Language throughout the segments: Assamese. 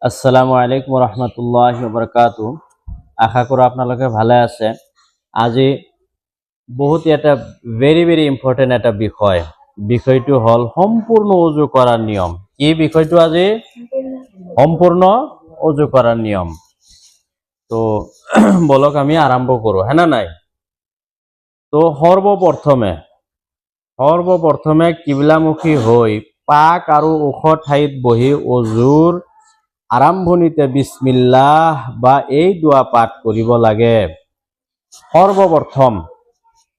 আসসালামু আলাইকুম রহমতুল্লাহি ওয়া বারাকাতুহু। আশা করি আপনালোকে ভালো আছে। আজি বহুত এটা ভেরি ইম্পর্টেন্ট একটা বিষয়টো হল সম্পূর্ণ ওযু করার নিয়ম। কি বিষয়টো আজি? সম্পূর্ণ ওযু করার নিয়ম। তো বলক আমি আরম্ভ করো, হ্যাঁ না নাই? তো সর্বপ্রথমে কিবলামুখী হৈ পাক আৰু ওখ ঠাইত বহি ওযুৰ আৰম্ভণিতে বিসমিল্লাহ বা এই দোয়া পাঠ কৰিব লাগে। সৰ্বপ্ৰথম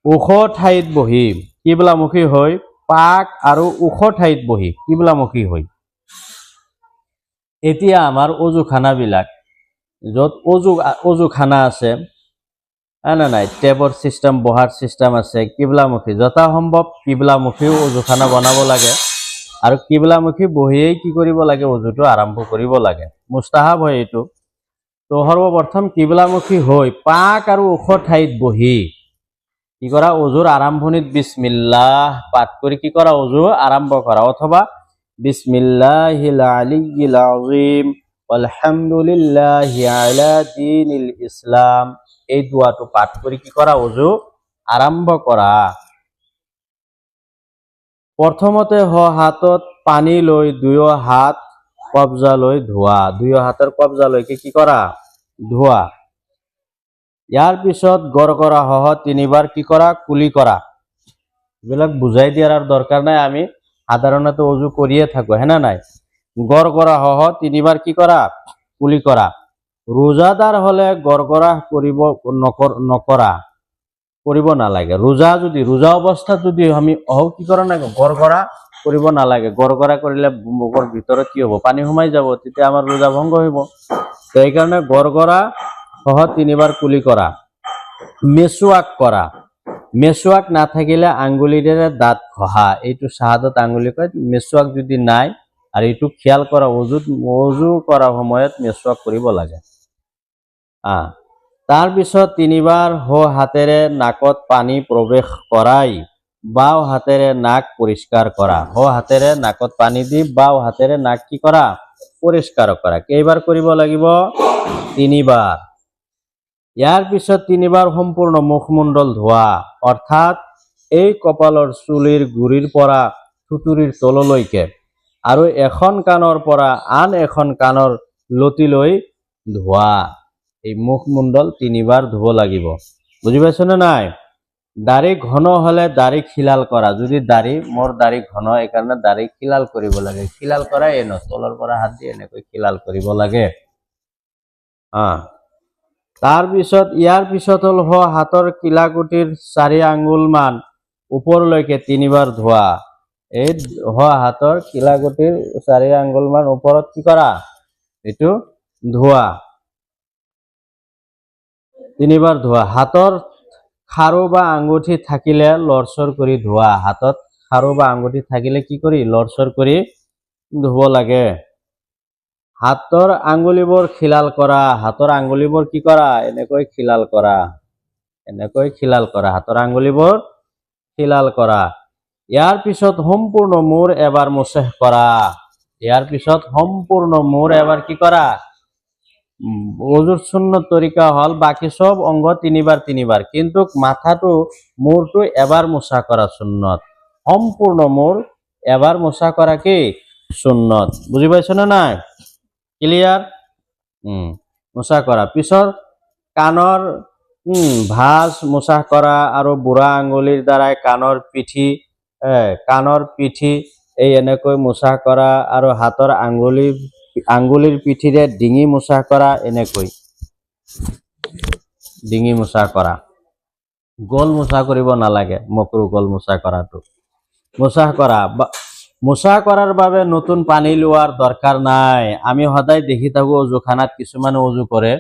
ওখ ঠাইত বহি কিবলামুখী হৈ পাক আৰু ওখ ঠাইত বহি কিবলামুখী হৈ। এতিয়া আমাৰ অজুখানাবিলাক য'ত অজুখানা আছে না নাই, টেবৰ চিষ্টেম বহাৰ চিষ্টেম আছে, কিবলামুখী যথাসম্ভৱ কিবলামুখী অজুখানা বনাব লাগে আৰু কিবলামুখী বহিয়েই কি কৰিব লাগে? অজুটো আৰম্ভ কৰিব লাগে। মুস্তাহাব হয় এইটো। তো সৰ্বপ্ৰথম কিবলামুখী হৈ পাক আৰু ওখ ঠাইত বহি কি কৰা? অজুৰ আৰম্ভণিত বিসমিল্লাহ পাঠ কৰি কি কৰা? অজু আৰম্ভ কৰা। অথবা বিসমিল্লাহিল আলিয়্যিল আযীম আলহামদুলিল্লাহি আলা দীনিল ইসলাম এই দোয়াটো পাঠ কৰি কি কৰা? অজু আৰম্ভ কৰা। প্ৰথমতে হাতত পানী লৈ দুয়ো হাত কবজা লৈ ধোৱা। দুয়ো হাতৰ কবজা লৈকে কি কৰা? ধোৱা। ইয়াৰ পিছত গড়গড়া সহ 3 বাৰ কি কৰা? কুলি কৰা। এইবিলাক বুজাই দিয়াৰ আৰু দৰকাৰ নাই, আমি সাধাৰণতে অজু কৰিয়ে থাকো, হ্যাঁ না নাই? গড়গড়া সহ 3 বাৰ কি কৰা? কুলি কৰা। ৰোজাদাৰ হলে গড়গড়া কৰিব নালাগে। ৰোজা অৱস্থাত যদি আমি কি কৰা নাই, গড়গড়া কৰিব নালাগে। গড়গড়া কৰিলে মুখৰ ভিতৰত কি হ'ব? পানী সোমাই যাব, তেতিয়া আমাৰ ৰোজা ভংগ হব। তো এই কাৰণে গড়গড়া সহ 3 বাৰ কুলি কৰা। মেচুৱাক কৰা। মেচুৱাক নাথাকিলে আঙ্গুলিৰে দাঁত ঘহা, এইটো শাহাদত আঙ্গুলি কয়। মেচুৱাক যদি নাই, আৰু এইটো খেয়াল কৰা, অজু কৰাৰ সময়ত মেচুৱাক কৰিব লাগে। তাৰপিছত 3 বাৰ হাতেৰে নাকত পানী প্ৰৱেশ কৰাই বাও হাতেৰে নাক পৰিষ্কাৰ কৰা। হাতেৰে নাকত পানী দি বাও হাতেৰে নাক কি কৰা? পৰিষ্কাৰ কৰা। কেইবাৰ কৰিব লাগিব? 3 বাৰ। ইয়াৰ পিছত 3 বাৰ সম্পূৰ্ণ মুখমণ্ডল ধোৱা, অৰ্থাৎ এই কপালৰ চুলিৰ গুৰিৰ পৰা থুতুৰিৰ তললৈকে আৰু এখন কাণৰ পৰা আন এখন কাণৰ লতিলৈ ধোৱা। এই মুখমণ্ডল 3 বাৰ ধুব লাগিব। বুজি পাইছ নে নাই? দাড়ি ঘন হলে দাড়ি খিলাল কৰা। যদি মোৰ দাড়ি ঘন, এইকাৰণে দাড়ি খিলাল কৰিব লাগে। খিলাল কৰা তলৰ পৰা হাত দি এনেকৈ খিলাল কৰিব লাগে। ইয়াৰ পিছত হল হাতৰ কিলাকুটিৰ 4 আঙ্গুল মান ওপৰলৈকে 3 বাৰ ধোৱা। এই হাতৰ কিলাকুটিৰ 4 আঙ্গুল মান ওপৰত কি কৰা? এইটো ধোৱা। 3 বাৰ ধোৱা। হাতৰ খাৰু বা আঙুঠি থাকিলে লৰচৰ কৰি ধোৱা। হাতত খাৰু বা আঙুঠি থাকিলে কি কৰি? লৰচৰ কৰি ধুব লাগে। হাতৰ আঙ্গুলিবোৰ খিলাল কৰা। হাতৰ আঙ্গুলিবোৰ কি কৰা? এনেকৈ খিলাল কৰা। হাতৰ আঙ্গুলিবোৰ খিলাল কৰা। ইয়াৰ পিছত সম্পূৰ্ণ মূৰ এবাৰ মুছেহ কৰা। কি কৰা? অজুৰ সুন্নত তৰিকা হল বাকি সব অঙ্গ 3 বাৰ, কিন্তু মূৰটো এবাৰ মোছা কৰা সুন্নত। সম্পূৰ্ণ মূৰ এবাৰ মোছা কৰা কি? সুন্নত। বুজি পাইছ না নাই? ক্লিয়াৰ? মোছা কৰা। পিছত কাণৰ ভাঁজ মোছা কৰা আৰু বুঢ়া আঙুলিৰ দ্বাৰাই কাণৰ পিঠি এই এনেকৈ মোছা কৰা আৰু হাতৰ আঙ্গুলিৰ পিঠিৰে ডিঙি মোছা কৰা। এনেকৈ ডিঙি মোছা কৰা। গোল মোছা কৰিব নালাগে, মকৰু গোল মোছা কৰাটো। মোছা কৰাৰ বাবে নতুন পানী লোৱাৰ দৰকাৰ নাই। আমি সদায় দেখি থাকো অজুখানাত কিছুমানে অজু কৰে,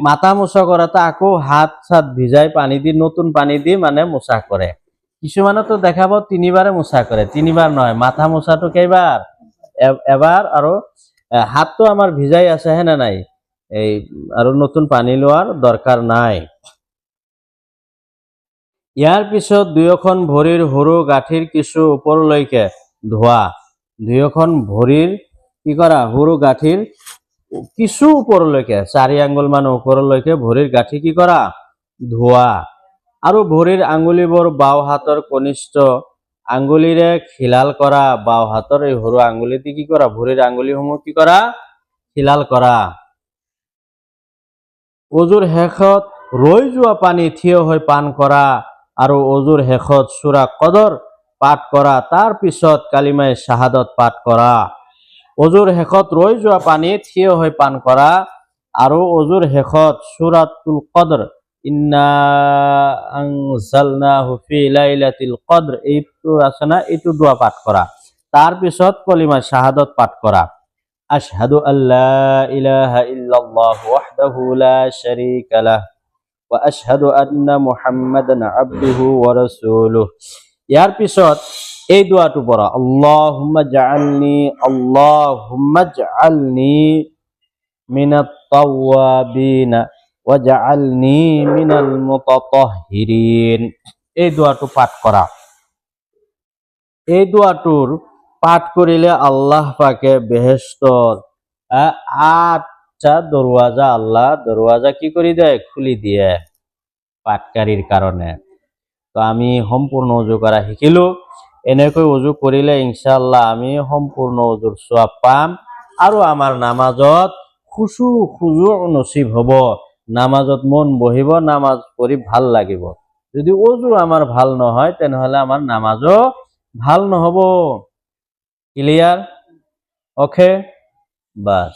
মাথা মোছা কৰাতে আকৌ হাত চাত ভিজাই পানী দি, নতুন পানী দি মানে মোছা কৰে। কিছুমানেতো দেখাব 3 বাৰে মোছা কৰে। 3 বাৰ নহয়, মাথা মোছাটো কেইবাৰ? এবাৰ। আৰু হাতটো আমাৰ ভিজাই আছে, হ্যাঁ না নাই? আৰু নতুন পানী লোৱাৰ দৰকাৰ নাই। ইয়াৰ পিছত দুয়োখন ভৰিৰ সৰু গাঁঠিৰ কিছু ওপৰলৈকে ধোৱা। দুয়োখন ভৰিৰ কি কৰা? সৰু গাঁঠিৰ কিছু উপৰলৈকে 4 আঙ্গুল মানে উপৰলৈকে ভৰিৰ গাঁঠি কি কৰা ধোৱা আৰু ভৰিৰ আঙুলিবোৰ বাওঁ হাতৰ কনিষ্ঠ আঙ্গুলিৰে খিলাল কৰা বাওঁ হাতৰ এই সৰু আঙ্গুলিটি কি কৰা ভৰিৰ আঙ্গুলিসমূহ কি কৰা খিলাল কৰা অজুৰ শেষত ৰৈ যোৱা পানী থিয় হৈ পান কৰা আৰু অজুৰ শেষত সূৰা কদৰ পাঠ কৰা তাৰ পিছত কালিমায়ে শাহাদাত পাঠ কৰা অজুৰ শেষত ৰৈ যোৱা পানী থিয় হৈ পান কৰা আৰু অজুৰ শেষত সূৰাতুল কদৰ ইন্না আনজালনাহু ফি লাইলাতিল কদৰ এইটো আছে না এইটো দোয়া পাঠ কৰা তাৰ পিছত কলিমা শাহাদাত পাঠ কৰা আশহাদু আল্লা ইলাহা ইল্লাল্লাহ ওয়াহদাহু লা শাৰীকা লাহ ওয়া আশহাদু আন্না মুহাম্মাদান আবদুহু ওয়া ৰাসূলুহু ইয়াৰ পিছত এই দোয়াটো পড়া আল্লাহুম্মা জাআলনি মিনাত তাওয়াবিনা ওয়া জাআলনি মিনাল মুতাতাহহিরিন এই দোয়াটো পাঠ করা এই দোয়াটোর পাঠ করিলে আল্লাহ পাকে বেহেশতর 8টা দরওয়াজা আল্লাহ দরওয়াজা কি করে দেয় খুলি দিয়ে পাঠকারীর কারণে তো আমি সম্পূর্ণ ওযু করা শিকিলো এনেকৈ ওযু কৰিলে ইনশাআল্লাহ আমি সম্পূৰ্ণ ওযুৰ সওয়াব পাম আৰু আমাৰ নামাজত খুশু খুজু নসিব হ'ব নামাজত মন বহিব নামাজ পঢ়ি ভাল লাগিব যদি ওযু আমাৰ ভাল নহয় তেনেহলে আমাৰ নামাজও ভাল নহব ক্লিয়াৰ ওকে বাস